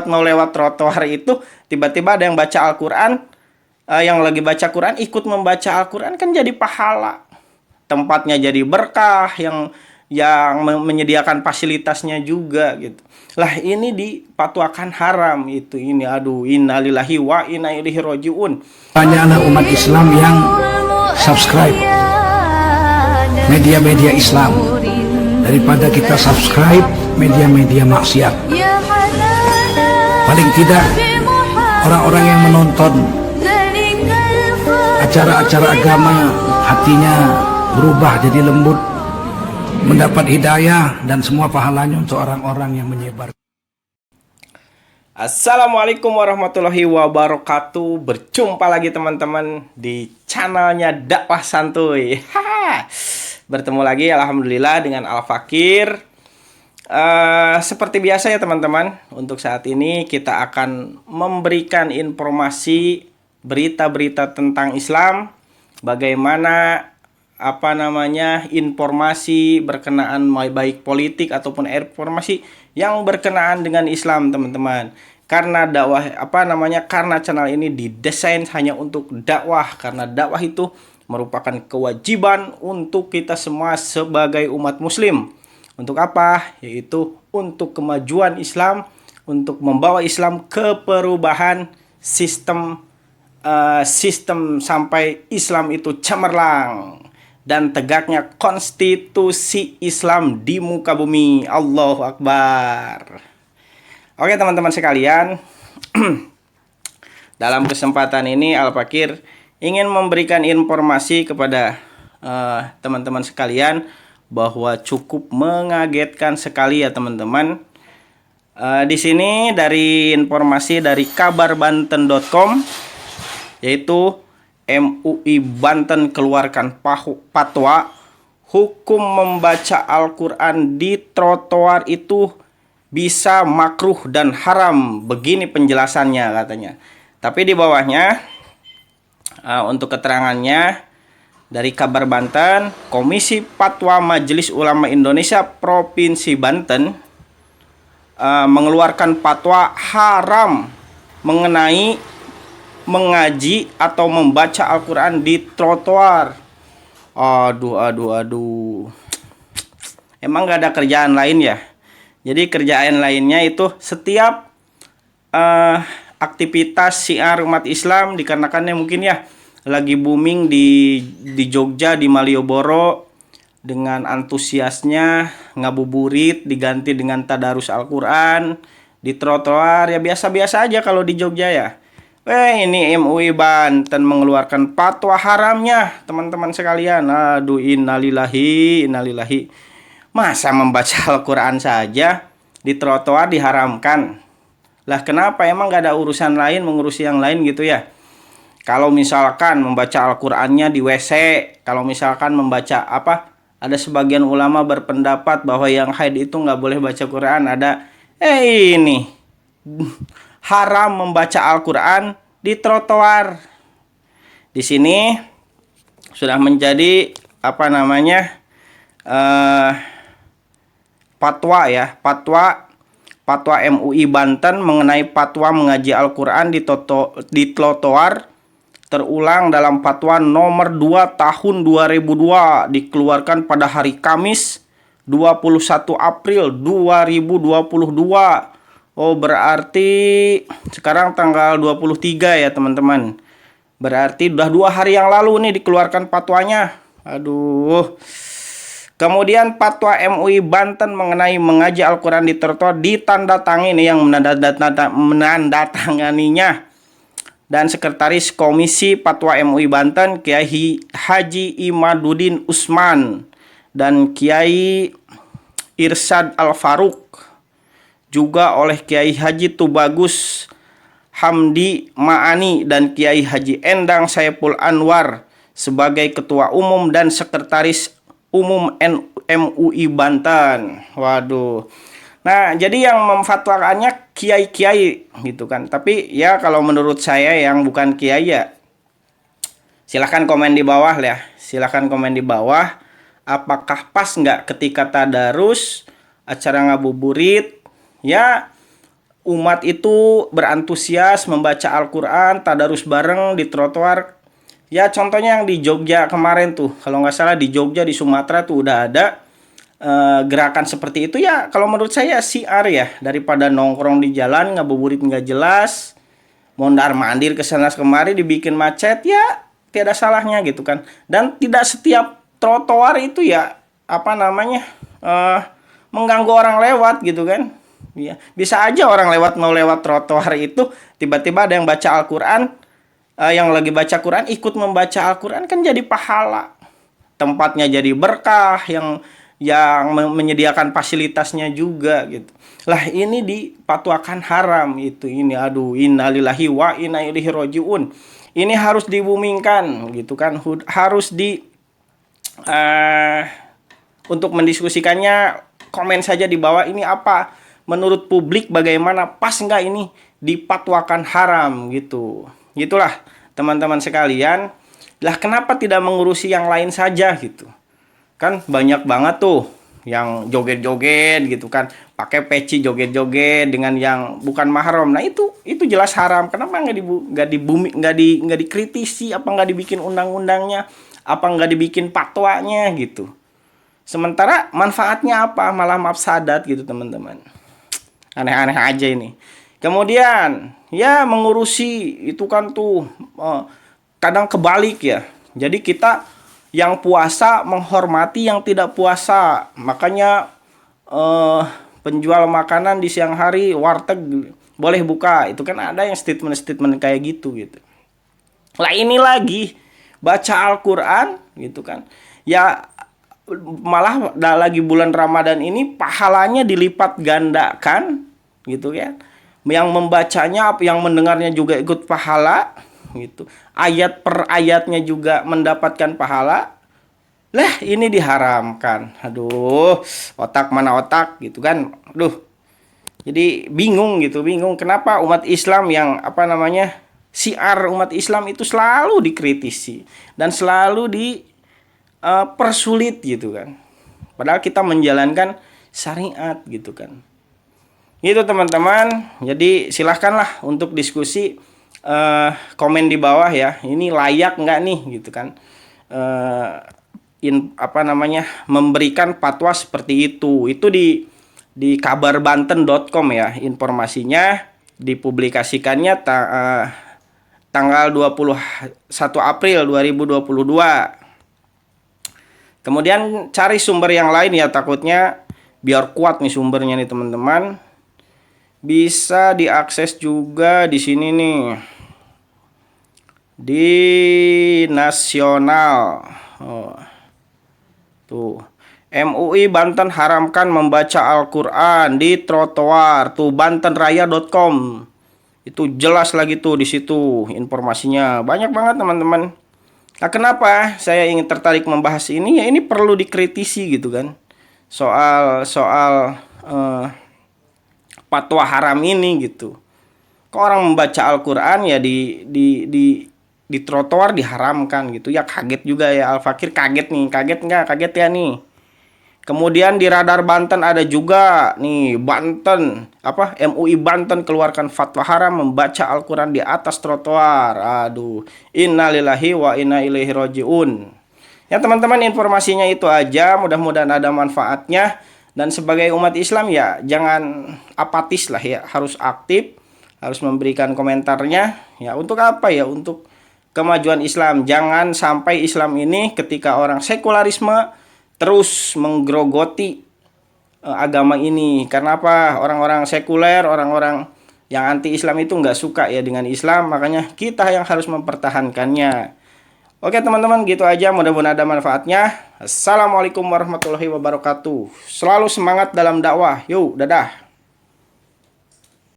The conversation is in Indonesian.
mau lewat trotoar itu tiba-tiba ada yang baca Al-Quran, yang lagi baca Quran ikut membaca Al-Quran, kan jadi pahala, tempatnya jadi berkah, yang menyediakan fasilitasnya juga gitu. Lah ini dipatwakan haram itu, ini aduh, innalillahi wa inna ilaihi rajiun. Banyak anak umat Islam yang subscribe media-media Islam daripada kita subscribe media-media maksiat. Paling tidak orang-orang yang menonton acara-acara agama hatinya berubah jadi lembut, mendapat hidayah dan semua pahalanya untuk orang-orang yang menyebar. Assalamualaikum warahmatullahi wabarakatuh. Berjumpa lagi teman-teman di channelnya Dakwah Santuy. Bertemu lagi alhamdulillah dengan Al Fakir. Seperti biasa ya teman-teman, untuk saat ini kita akan memberikan informasi berita-berita tentang Islam, bagaimana informasi berkenaan baik politik ataupun informasi yang berkenaan dengan Islam teman-teman. Karena karena channel ini didesain hanya untuk dakwah, karena dakwah itu merupakan kewajiban untuk kita semua sebagai umat muslim. Untuk apa? Yaitu untuk kemajuan Islam, untuk membawa Islam ke perubahan sistem sampai Islam itu cemerlang dan tegaknya konstitusi Islam di muka bumi. Allahu Akbar. Oke teman-teman sekalian, dalam kesempatan ini Al Fakir ingin memberikan informasi kepada teman-teman sekalian bahwa cukup mengagetkan sekali ya teman-teman. Di sini dari informasi dari kabarbanten.com, yaitu MUI Banten keluarkan fatwa hukum membaca Al-Quran di trotoar itu bisa makruh dan haram. Begini penjelasannya katanya. Tapi di bawahnya untuk keterangannya dari Kabar Banten, Komisi Fatwa Majelis Ulama Indonesia Provinsi Banten mengeluarkan fatwa haram mengenai mengaji atau membaca Al-Quran di trotoar. Aduh. Emang gak ada kerjaan lain ya? Jadi kerjaan lainnya itu setiap aktivitas syiar umat Islam, dikarenakannya mungkin ya lagi booming di Jogja, di Malioboro, dengan antusiasnya ngabuburit diganti dengan tadarus Al-Quran di trotoar. Ya biasa-biasa aja kalau di Jogja ya. Ini MUI Banten mengeluarkan fatwa haramnya teman-teman sekalian. Aduh, innalillahi. Masa membaca Al-Quran saja di trotoar diharamkan? Lah kenapa, emang gak ada urusan lain mengurusi yang lain gitu ya? Kalau misalkan membaca Al-Qur'annya di WC, kalau misalkan membaca ada sebagian ulama berpendapat bahwa yang haid itu nggak boleh baca Quran. Ada ini haram membaca Al-Quran di trotoar. Di sini sudah menjadi fatwa ya, fatwa MUI Banten mengenai fatwa mengaji Al-Quran di trotoar terulang dalam fatwa nomor 2 tahun 2002 dikeluarkan pada hari Kamis 21 April 2022. Oh, berarti sekarang tanggal 23 ya teman-teman. Berarti udah 2 hari yang lalu nih dikeluarkan fatwanya. Aduh. Kemudian fatwa MUI Banten mengenai mengaji Al-Quran di trotoar ditandatangani yang menandatanganinya dan Sekretaris Komisi Fatwa MUI Banten Kiai Haji Imaduddin Usman dan Kiai Irsyad Al-Faruq, juga oleh Kiai Haji Tubagus Hamdi Ma'ani dan Kiai Haji Endang Saiful Anwar sebagai Ketua Umum dan Sekretaris Umum MUI Banten. Waduh. Nah, jadi yang memfatwakannya kiai-kiai gitu kan. Tapi ya kalau menurut saya yang bukan kiai ya silahkan komen di bawah ya. Silahkan komen di bawah. Apakah pas nggak ketika tadarus, acara ngabuburit, ya umat itu berantusias membaca Al-Quran, tadarus bareng di trotoar. Ya contohnya yang di Jogja kemarin tuh, kalau nggak salah di Jogja, di Sumatera tuh udah ada gerakan seperti itu. Ya kalau menurut saya siar ya, daripada nongkrong di jalan ngabuburit nggak jelas, mondar mandir kesana kemari dibikin macet, ya tiada salahnya gitu kan. Dan tidak setiap trotoar itu ya apa namanya mengganggu orang lewat gitu kan. Ya, bisa aja orang mau lewat trotoar itu tiba-tiba ada yang baca Al-Quran, yang lagi baca Quran ikut membaca Al-Quran, kan jadi pahala. Tempatnya jadi berkah, yang menyediakan fasilitasnya juga gitu. Lah ini dipatwakan haram itu, ini aduh, innalillahi wa inna ilaihi rajiun. Ini harus dibumingkan gitu kan, harus untuk mendiskusikannya komen saja di bawah, ini apa menurut publik, bagaimana, pas nggak ini dipatwakan haram gitu. Gitulah teman-teman sekalian. Lah kenapa tidak mengurusi yang lain saja gitu? Kan banyak banget tuh yang joget-joget gitu kan, pakai peci joget-joget dengan yang bukan mahram. Nah itu jelas haram. Kenapa nggak dikritisi? Apa nggak dibikin undang-undangnya? Apa nggak dibikin fatwanya gitu? Sementara manfaatnya apa? Malah mafsadat gitu teman-teman. Aneh-aneh aja ini. Kemudian ya mengurusi itu kan tuh kadang kebalik ya. Jadi kita yang puasa menghormati yang tidak puasa. Makanya penjual makanan di siang hari warteg boleh buka. Itu kan ada yang statement-statement kayak gitu. Lah ini lagi baca Al-Quran gitu kan. Ya malah lagi bulan Ramadan ini pahalanya dilipat gandakan gitu kan. Yang membacanya, yang mendengarnya juga ikut pahala gitu. Ayat per ayatnya juga mendapatkan pahala. Lah ini diharamkan. Aduh, otak mana otak gitu kan. Aduh. Jadi bingung kenapa umat Islam yang apa namanya? Siar umat Islam itu selalu dikritisi dan selalu dipersulit gitu kan. Padahal kita menjalankan syariat gitu kan. Gitu teman-teman. Jadi silahkanlah untuk diskusi, komen di bawah ya. Ini layak nggak nih gitu kan, memberikan fatwa seperti itu. Itu di kabarbanten.com ya informasinya, dipublikasikannya tanggal 21 April 2022. Kemudian cari sumber yang lain ya, takutnya biar kuat nih sumbernya nih teman-teman. Bisa diakses juga di sini nih, di nasional. Tuh, MUI Banten haramkan membaca Al-Quran di trotoar. Tuh, bantenraya.com. Itu jelas lagi tuh di situ informasinya. Banyak banget teman-teman. Nah, kenapa saya ingin tertarik membahas ini? Ya ini perlu dikritisi gitu kan. Soal fatwa haram ini gitu. Kok orang membaca Al-Quran ya di trotoar diharamkan gitu. Ya kaget juga ya, Al-Fakir kaget nih. Kaget nggak? Kaget ya nih. Kemudian di Radar Banten ada juga nih, Banten MUI Banten keluarkan fatwa haram membaca Al-Quran di atas trotoar. Aduh, innalillahi wa inna ilaihi rajiun. Ya teman-teman, informasinya itu aja. Mudah-mudahan ada manfaatnya. Dan sebagai umat Islam ya jangan apatis lah ya, harus aktif, harus memberikan komentarnya. Ya untuk apa ya? Untuk kemajuan Islam. Jangan sampai Islam ini ketika orang sekularisme terus menggerogoti agama ini. Karena apa? Orang-orang sekuler, orang-orang yang anti Islam itu nggak suka ya dengan Islam. Makanya kita yang harus mempertahankannya. Oke teman-teman, gitu aja. Mudah-mudahan ada manfaatnya. Assalamualaikum warahmatullahi wabarakatuh. Selalu semangat dalam dakwah. Yuk, dadah.